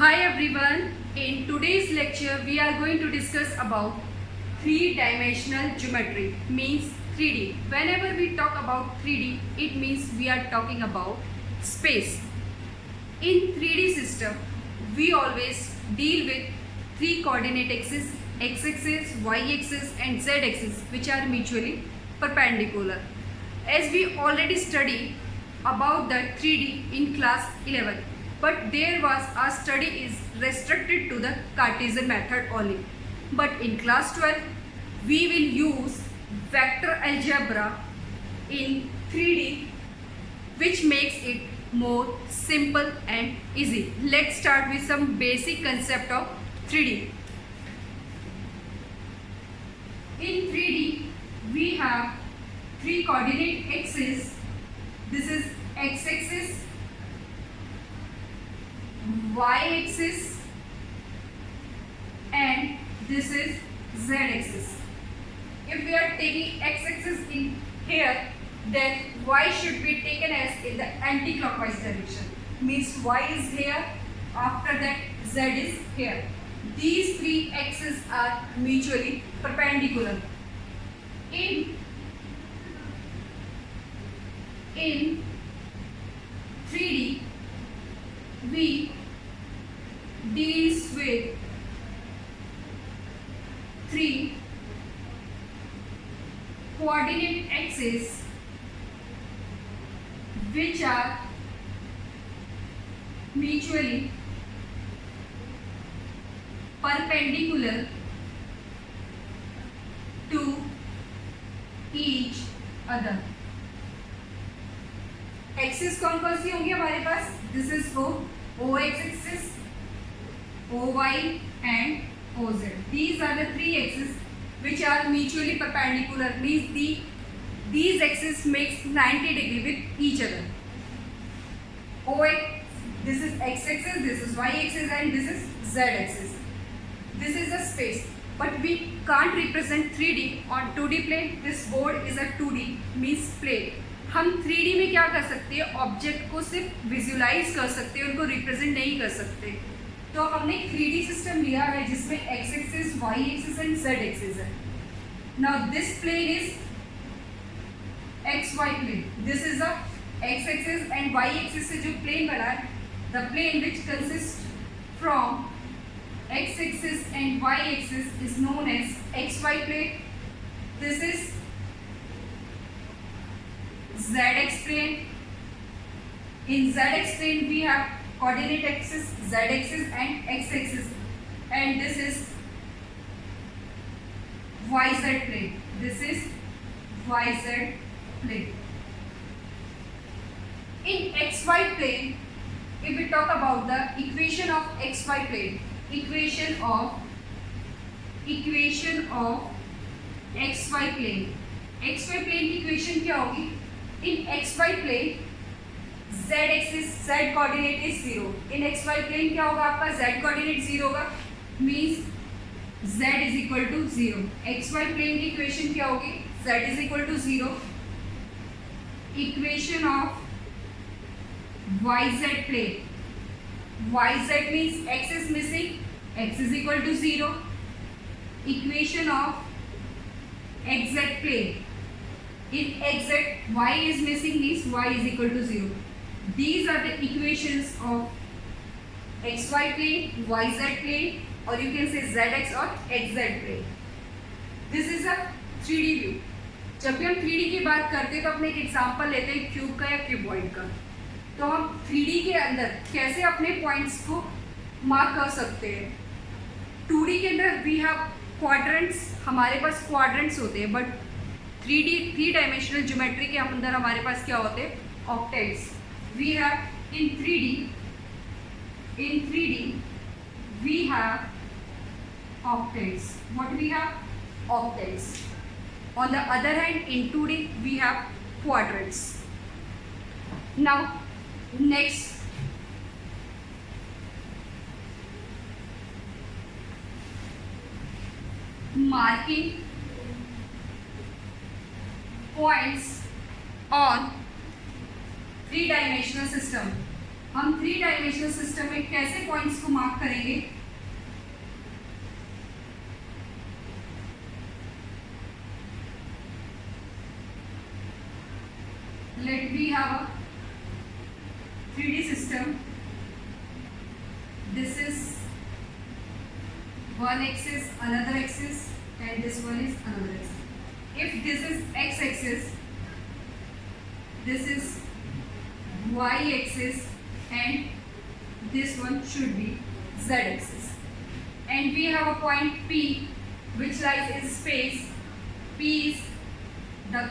Hi everyone, in today's lecture we are going to discuss about three-dimensional geometry, means 3D. Whenever we talk about 3D, it means we are talking about space. In 3D system, we always deal with three coordinate axes, x-axis, y-axis and z-axis, which are mutually perpendicular. As we already studied about the 3D in class 11, but there was a study is restricted to the Cartesian method only. But in class 12, we will use vector algebra in 3D, which makes it more simple and easy. Let's start with some basic concept of 3D. In 3D, we have three coordinate axes. This is x-axis, y-axis and this is z-axis. If we are taking x-axis in here, then y should be taken as in the anti-clockwise direction. Means y is here, after that z is here. These three axes are mutually perpendicular. In 3D, we deals with three coordinate axes which are mutually perpendicular to each other. Axis कौन कौन सी होंगी हमारे पास? This is O X axis, OY and OZ. These are the three axes which are mutually perpendicular. Means these axes makes 90 degree with each other. OX, this is x axis, this is y axis, and this is z axis. This is the space, but we can't represent 3D on 2D plane. This board is a 2D means plane. हम 3D में क्या कर सकते हैं? Object को सिर्फ visualise कर सकते हैं, उनको रिप्रेजेंट नहीं कर सकते. तो हमने 3D सिस्टम लिया है जिसमें x axis, y axis and z axis है. Now this plane is xy plane. This is the x axis and y axis से जो प्लेन बना है, the plane which consist from x axis and y axis is known as xy plane. This is zx plane. In zx plane we have coordinate axis, z axis and x axis, and this is yz plane. This is yz plane. In xy plane, if we talk about the equation of xy plane, equation of xy plane, xy plane की equation क्या होगी? In xy plane, z axis, z coordinate is 0. In xy plane क्या होगा आपका? z coordinate 0 होगा, means z is equal to 0. xy plane की equation क्या होगी? z is equal to 0. Equation of yz plane, yz means x is missing, x is equal to 0. Equation of xz plane, in xz y is missing means y is equal to 0. These are the equations of xy plane, yz plane, or you can say zx or xz plane. This is a 3D view. जब भी हम 3D की बात करते हैं तो अपने एक एग्जांपल लेते हैं क्यूब का या क्यूबॉइड का. तो हम 3D के अंदर कैसे अपने पॉइंट्स को मार्क कर सकते हैं? 2D के अंदर वी हैव क्वाड्रेंट्स, हमारे पास क्वाड्रेंट्स होते हैं, बट 3 डायमेंशनल ज्योमेट्री के अंदर हमारे पास क्या होते हैं? Octets. We have in 3D we have octets. What we have? Octets. On the other hand in 2D we have quadrants. Now next, marking points on three-dimensional system. हम three dimensional system में कैसे points को mark करेंगे? Let we have a 3D system. This is one axis, another axis, and this one is another axis. If this is x-axis, this is y-axis, and this one should be z-axis. And we have a point P, which lies in space. P is the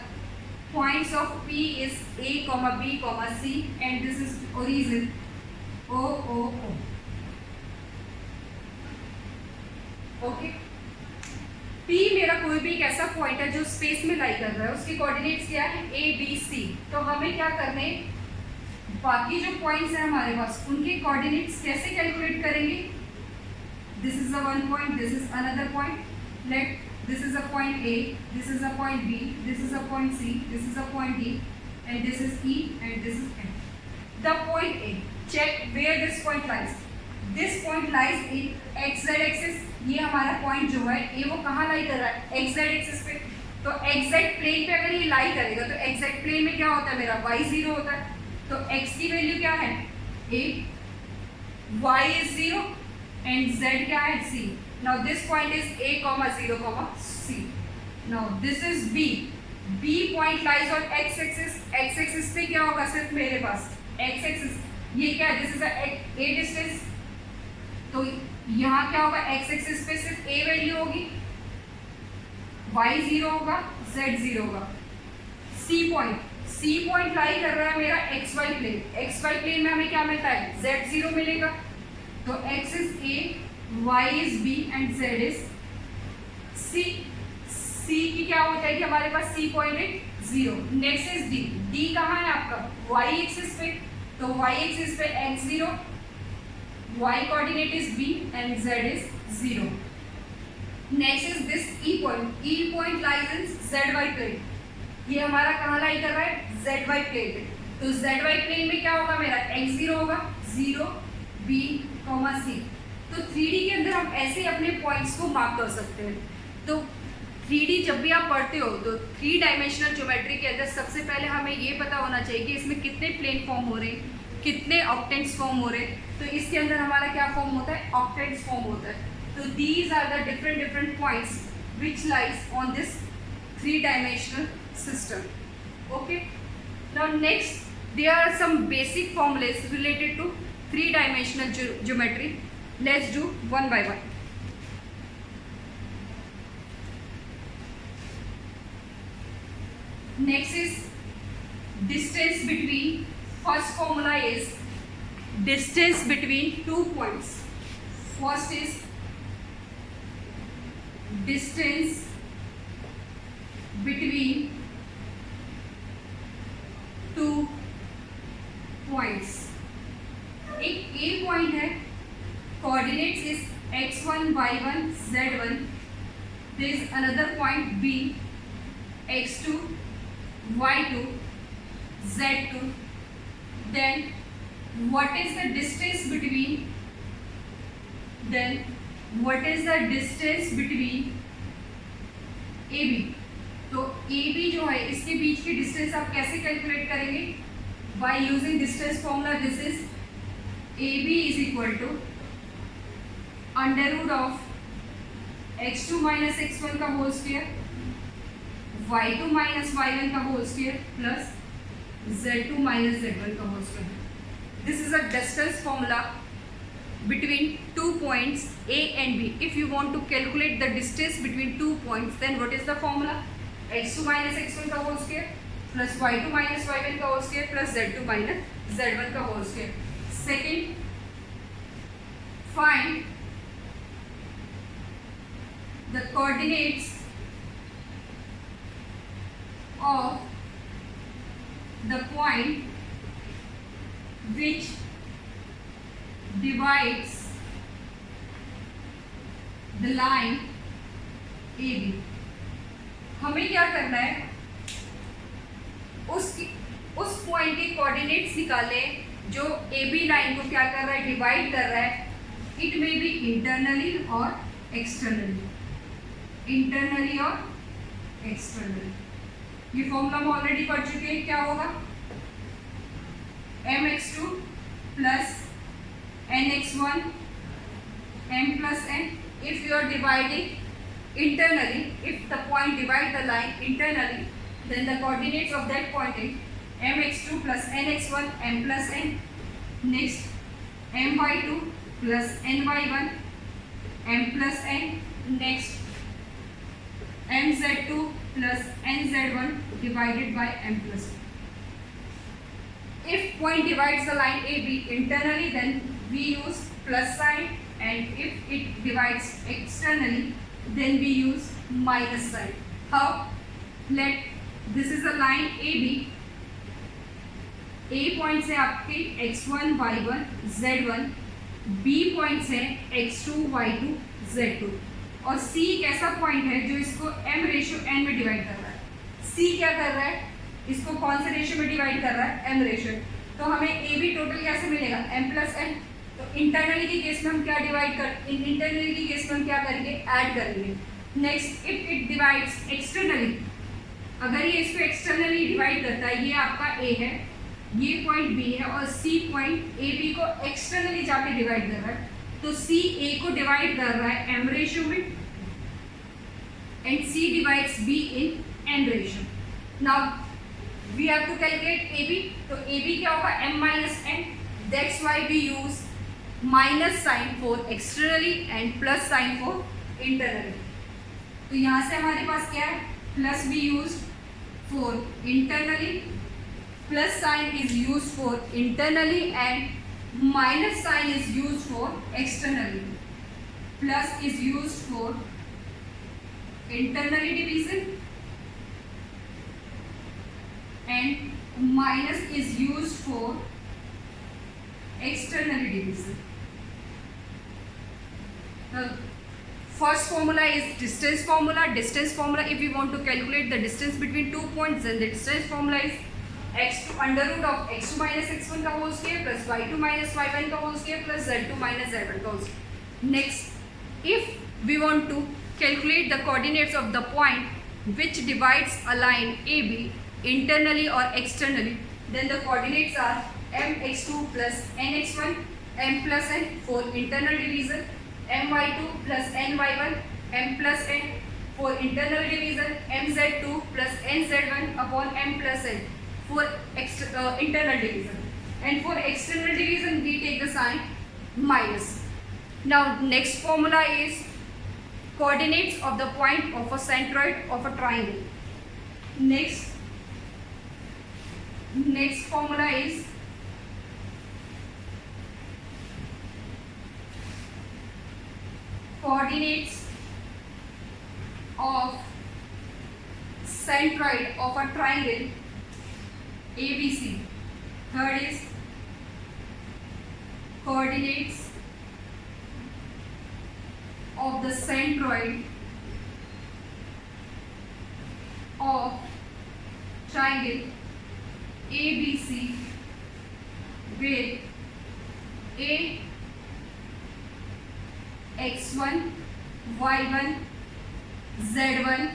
points of P is A, B, C, and this is origin O, O, O. Okay, P मेरा कोई भी एक ऐसा point है जो space में लाई कर रहा है, उसके कोऑर्डिनेट्स क्या है? A, B, C. तो हमें क्या करने, बाकी जो पॉइंट्स हैं हमारे पास उनके कोऑर्डिनेट्स कैसे कैलकुलेट करेंगे? This is a one point, this is another point. Let this is a point A, this is a point B, this is a point C, this is a point D, and this is E, and this is F. The point A, check where this point lies. This point lies in XZ axis. ये हमारा point जो है ये वो कहाँ लाई कर रहा है? XZ axis पे. तो exact plane पे अगर ये लाई करेगा तो exact plane में क्या होता है मेरा? Y0 होता है. तो X की वैल्यू क्या है? A, Y is 0, and Z क्या है? C. Now this point is A, 0, C. Now this is B. B point lies on x-axis. X-axis पे क्या होगा? सिर्फ मेरे पास x-axis. ये क्या है? This is a distance. तो यहाँ क्या होगा? x-axis पे सिर्फ A वैल्यू होगी, Y0 होगा, Z0 होगा. C point लाई कर रहा है मेरा XY प्लेन. XY प्लेन में हमें क्या मिलता है? Z0 मिलेगा. तो X is A, Y is B, and Z is C. C की क्या हो जाएगी हमारे पास? C पॉइंट है 0. Next is D. D कहाँ है आपका? Y एक्सिस पे. तो Y एक्सिस पे x0, Y coordinate is B, and Z is 0. Next is this E point. E point lies in ZY plane. ये हमारा कहाँ लाई कर रहा है? ZY प्लेन पे. तो ZY प्लेन में क्या होगा मेरा? x0 होगा, 0, B, C. तो 3D के अंदर हम ऐसे अपने पॉइंट्स को मार्क कर सकते हैं. तो 3D जब भी आप पढ़ते हो तो 3 डायमेंशनल ज्योमेट्री के अंदर सबसे पहले हमें ये पता होना चाहिए कि इसमें कितने प्लेन फॉर्म हो रहे हैं, कितने ऑक्टेंट्स फॉर्म हो रहे हैं. तो इसके अंदर हमारा क्या फॉर्म होता है? ऑक्टेंट्स फॉर्म होता है. तो these are the different points which lies on this 3 dimensional system. Okay, now next there are some basic formulas related to 3 dimensional geometry. Let's do one by one. Next is distance between. First formula is distance between 2 points. First is distance between 2 points. एक A point है, coordinates is x1, y1, z1. There is another point B, x2, y2, z2. Then what is the distance between? AB. तो AB जो है इसके बीच की distance आप कैसे calculate करेंगे? By using distance formula. This is AB is equal to under root of x2 minus x1 का whole square, y2 minus y1 का whole square, plus z2 minus z1 का whole square. This is a distance formula between 2 points A and B. If you want to calculate the distance between 2 points, then what is the formula? x2 minus x1 का whole square plus y2 minus y1 का whole square plus z2 minus z1 का whole square. Second, find the coordinates of the point which divides the line AB. हमें क्या करना है, उस point के coordinates निकालें जो ए बी लाइन को क्या कर रहा है, डिवाइड कर रहा है, इट मे बी इंटरनली और एक्सटर्नली, इंटरनली और एक्सटर्नली। ये फॉर्मूला हम ऑलरेडी पढ़ चुके हैं, क्या होगा, mx2 plus nx1 m plus n. If you are dividing internally, if the point divide the line internally, then the coordinates of that point is mx2 plus nx1 m plus n. Next, my2 plus ny1 m plus n. Next, mz2 plus nz1 divided by m plus n. If point divides the line AB internally, then we use plus sign, and if it divides externally, then we use minus sign. How? Let this is a line AB. A point से आपके x1, y1, z1, B point से x2, y2, z2, और C एक ऐसा point है जो इसको m ratio n में डिवाइड कर रहा है। C क्या कर रहा है, इसको कौन से रेशियो में डिवाइड कर रहा है, m रेशियो। तो हमें ए बी टोटल कैसे मिलेगा, m प्लस n। तो इंटरनली के केस में हम क्या डिवाइड कर, इंटरनली के केस में हम क्या करेंगे, ऐड करेंगे। Next, if it divides externally, अगर ये इसको एक्सटर्नली डिवाइड करता है, ये आपका a है, ये पॉइंट b है, और c पॉइंट ए बी को एक्सटर्नली जाके डिवाइड कर रहा है, तो c a को डिवाइड कर रहा है m रेशियो में, and c divides b in n ratio. Now we have to calculate AB, तो AB क्या होगा, m minus n. That's why we use minus sign for externally and plus sign for internally. तो यहाँ से हमारे पास क्या है, plus we used for internally, plus sign is used for internally, and minus sign is used for externally. Plus is used for internally division, and minus is used for externally division. The first formula is distance formula. Distance formula, if we want to calculate the distance between 2 points, then the distance formula is x2 under root of x2 minus x1 का whole square plus y2 minus y1 का whole square plus z2 minus z1 का whole square. Next, if we want to calculate the coordinates of the point which divides a line AB internally or externally, then the coordinates are mx2 plus nx1 m plus n for internal division, my2 plus ny1 m plus n for internal division, mz2 plus nz1 upon m plus n for internal division, and for external division we take the sign minus. Now next formula is coordinates of the point of a centroid of a triangle. Next formula is coordinates of centroid of a triangle ABC. Third is coordinates of the centroid of triangle ABC with A x1 y1 z1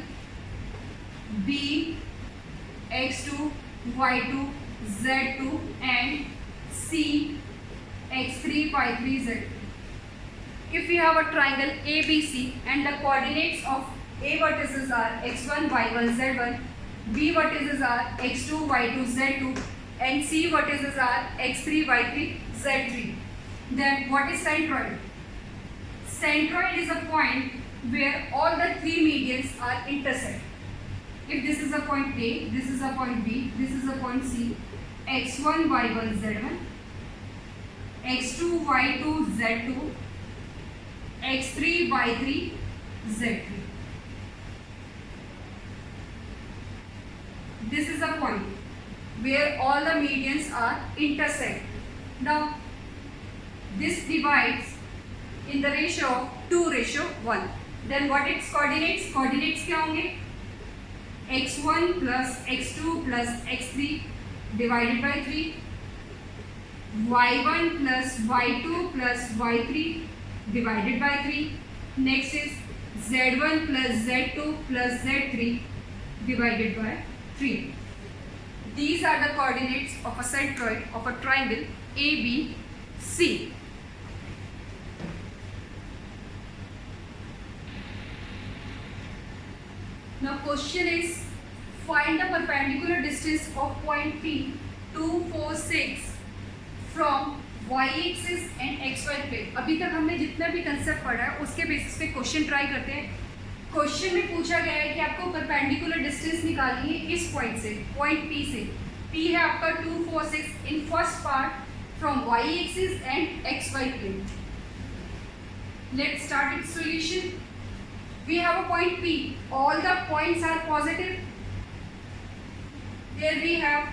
B x2 y2 z2 and C x3 y3 z2. If we have a triangle ABC and the coordinates of A vertices are x1 y1 z1, B vertices are x2 y2 z2, and C vertices are x3 y3 z3, then what is centroid? Centroid is a point where all the three medians are intersect. If this is a point A, this is a point B, this is a point C, x1 y1 z1, x2 y2 z2, x3 y3 z3. This is a point where all the medians are intersect. Now this divides in the ratio of 2:1. Then what its coordinates? Coordinates क्या होंगे? x1 plus x2 plus x3 divided by 3. y1 plus y2 plus y3 divided by 3. Next is z1 plus z2 plus z3 divided by 3. These are the coordinates of a centroid of a triangle ABC. Now question is, find the perpendicular distance of point P 246 from y-axis and xy plane. अभी तक हमने जितना भी concept पढ़ा है उसके basis पे question try करते हैं. क्वेश्चन में पूछा गया है कि आपको परपेंडिकुलर डिस्टेंस निकालनी है इस पॉइंट से, पॉइंट P से. P है आपका 246 in first part from y-axis and xy plane. Let's start its solution. We have a point P. All the points are positive. Here we have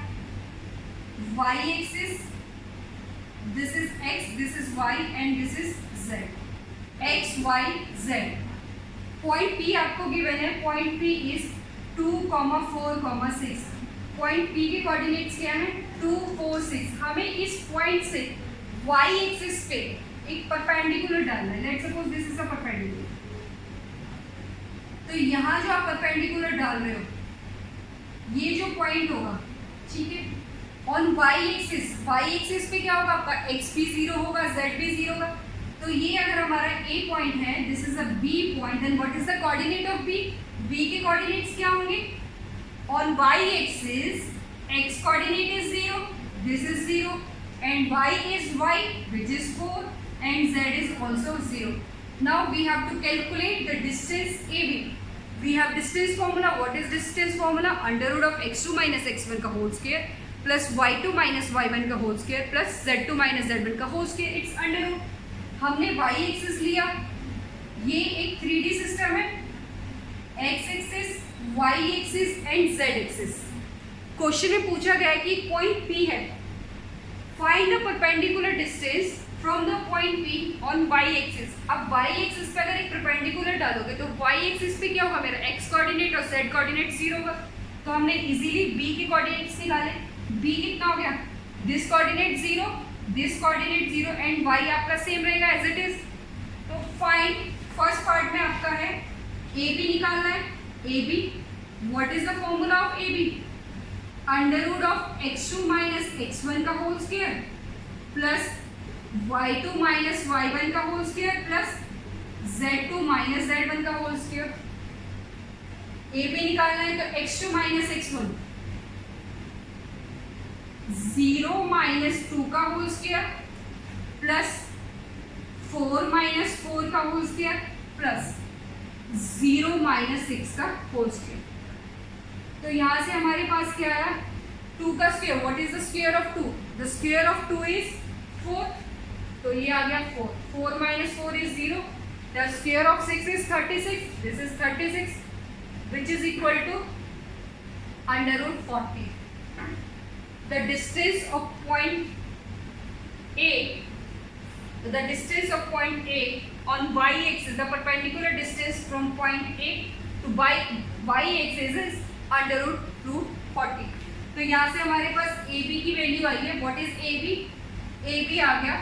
y-axis. This is x, this is y, and this is z. X, y, z. Point P आपको given है. Point P is 2, 4, 6. Point P के coordinates क्या हैं? 2, 4, 6. हमें इस point से y-axis पे एक perpendicular डालना है. Let's suppose this is a perpendicular. तो यहाँ जो आप परपेंडिकुलर डाल रहे हो, ये जो पॉइंट होगा, ठीक है, ऑन वाई एक्सिस पे क्या होगा आपका, एक्स भी 0 होगा, जेड भी 0 होगा. तो ये अगर हमारा ए पॉइंट है, this is a B point, then what is the coordinate of B? B के कोऑर्डिनेट्स क्या होंगे? On Y axis X coordinate is 0, this is 0, and Y is Y which is 4, and Z is also 0. Now we have to calculate the distance AB. We have distance formula. What is distance formula? Under root of x2 minus x1 का whole square plus y2 minus y1 का whole square plus z2 minus z1 का whole square. It's under root. हमने y axis लिया, ये एक 3D system है, x axis, y axis and z axis. Question में पूछा गया है कि पॉइंट P है, find the perpendicular distance from the point P on y axis. अब y एक्सिस पे अगर एक परपेंडिकुलर डालोगे तो y एक्सिस पे क्या होगा, मेरा x कोऑर्डिनेट और z कोऑर्डिनेट 0 होगा. तो हमने इजीली b के कोऑर्डिनेट्स निकाले. b कितना हो गया, this coordinate 0, this coordinate 0, and y आपका सेम रहेगा एज इट इज. तो फाइंड, फर्स्ट पार्ट में आपका है ab निकालना है. ab, what is the formula of ab? Under root of x2 minus x1 का whole square plus y2 minus y1 का whole square plus z2 minus z1 का whole square. A B निकालना है तो x2 माइनस x1 0 माइनस 2 का whole square plus 4 minus 4 का whole square plus 0 minus 6 का whole square. तो यहाँ से हमारे पास क्या आया, 2 का square. What is the square of 2? The square of 2 is 4. तो ये आ गया 4. 4 minus 4 is 0. The square of 6 is 36. This is 36, which is equal to under root 40. The distance of point A, the distance of point A on y-axis, the perpendicular distance from point A to y-axis is under root 40. तो यहाँ से हमारे पास AB की value आई है. What is AB? AB आ गया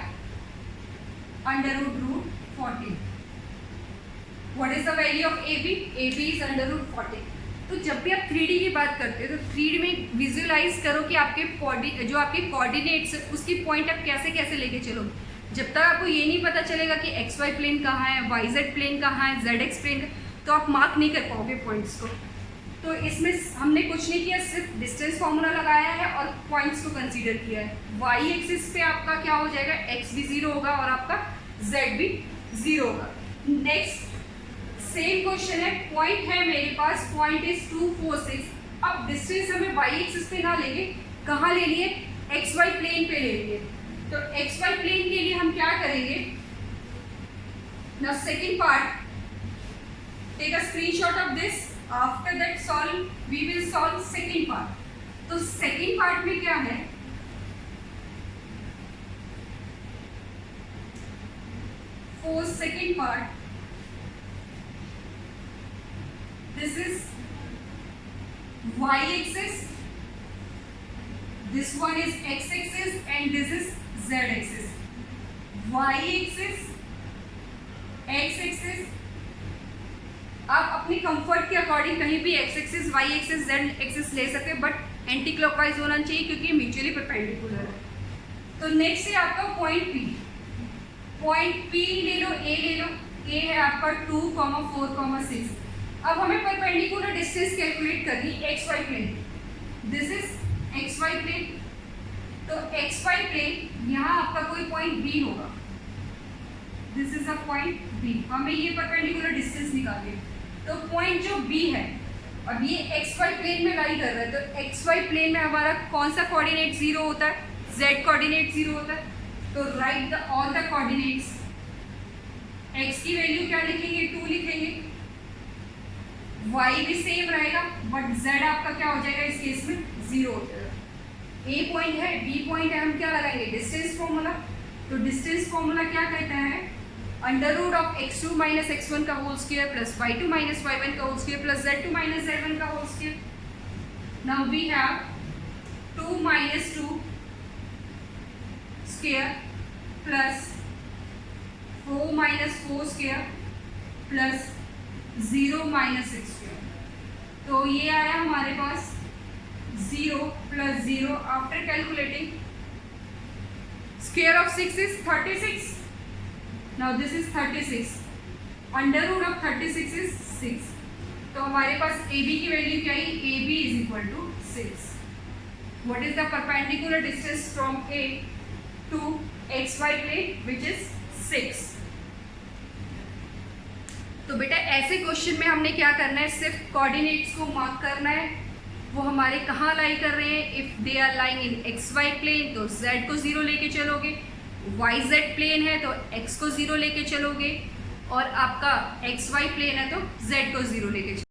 under root 40. What is the value of AB? AB is under root 40. तो जब भी आप 3D की बात करते हैं तो 3D में विजुअलाइज करो कि आपके जो आपके कोऑर्डिनेट्स उसकी पॉइंट आप कैसे कैसे लेके चलो. जब तक आपको ये नहीं पता चलेगा कि XY प्लेन कहाँ है, YZ प्लेन कहाँ है, ZX प्लेन, तो आप मार्क नहीं कर पाओगे पॉइंट्स को. तो इसमें हमने कुछ नहीं किया, सिर्फ डिस्टेंस फॉर्मूला लगाया है और पॉइंट्स को कंसीडर किया है. वाई एक्सिस पे आपका क्या हो जाएगा, एक्स भी 0 होगा और आपका जेड भी 0 होगा. नेक्स्ट सेम क्वेश्चन है, पॉइंट है मेरे पास, पॉइंट इज 246. अब डिस्टेंस हमें वाई एक्सिस पे ना लेंगे, कहाँ ले लिए, एक्स वाई प्लेन पे ले लिए. तो एक्स वाई प्लेन के लिए हम क्या करेंगे, now second part, take a screenshot of this. After that solve, we will solve second part. तो second part में क्या है, for second part, this is y axis, this one is x axis, and this is Z axis, Y axis, X axis. आप अपनी comfort के according कहीं भी X axis, Y axis, Z axis ले सकते हैं, बट एंटी क्लॉकवाइज होना चाहिए क्योंकि म्यूचुअली परपेंडिकुलर है। तो नेक्स्ट है आपका पॉइंट पी। पॉइंट पी ले लो, ए ले लो। ए है आपका 2, 4, 6। अब हमें परपेंडिकुलर डिस्टेंस कैलकुलेट करनी X Y plane. This is X Y plane. तो एक्स वाई प्लेन यहाँ आपका कोई पॉइंट बी होगा। This is a point B. हमें ये परपेंडिकुलर डिस्टेंस निकालनी है। तो पॉइंट जो बी है, अब ये एक्स वाई प्लेन में लाई कर रहा है, तो एक्स वाई प्लेन में हमारा कौन सा कोऑर्डिनेट जीरो होता है? जेड कोऑर्डिनेट जीरो होता है। तो right the all the coordinates. X की वैल्यू क्या लिखेंगे? 2 लिखेंगे। वाई भी सेम रहेगा, बट जेड आपका क्या हो जाएगा इस केस में? 0 हो जाएगा। ए पॉइंट है, बी पॉइंट है, हम क्या लगाएंगे? Distance formula. तो डिस्टेंस फॉर्मूला क्या कहता है? Under root of x2 minus x1 का whole square plus y2 minus y1 का whole square plus z2 minus z1 का whole square. Now we have 2 minus 2 square plus 4 minus 4 square plus 0 minus 6 square. तो ये आया हमारे पास 0 plus 0 after calculating. Square of 6 is 36। Now this is 36. Under root of 36 is 6. तो हमारे पास AB की value क्या है? AB is equal to 6. What is the perpendicular distance from A to XY plane, which is 6. तो बेटा ऐसे question में हमने क्या करना है? सिर्फ कोऑर्डिनेट्स को मार्क करना है, वो हमारे कहाँ लाई कर रहे हैं। If they are lying in XY plane तो Z को 0 लेके चलोगे, YZ प्लेन है तो X को 0 लेके चलोगे, और आपका XY प्लेन है तो Z को 0 लेके चलोगे।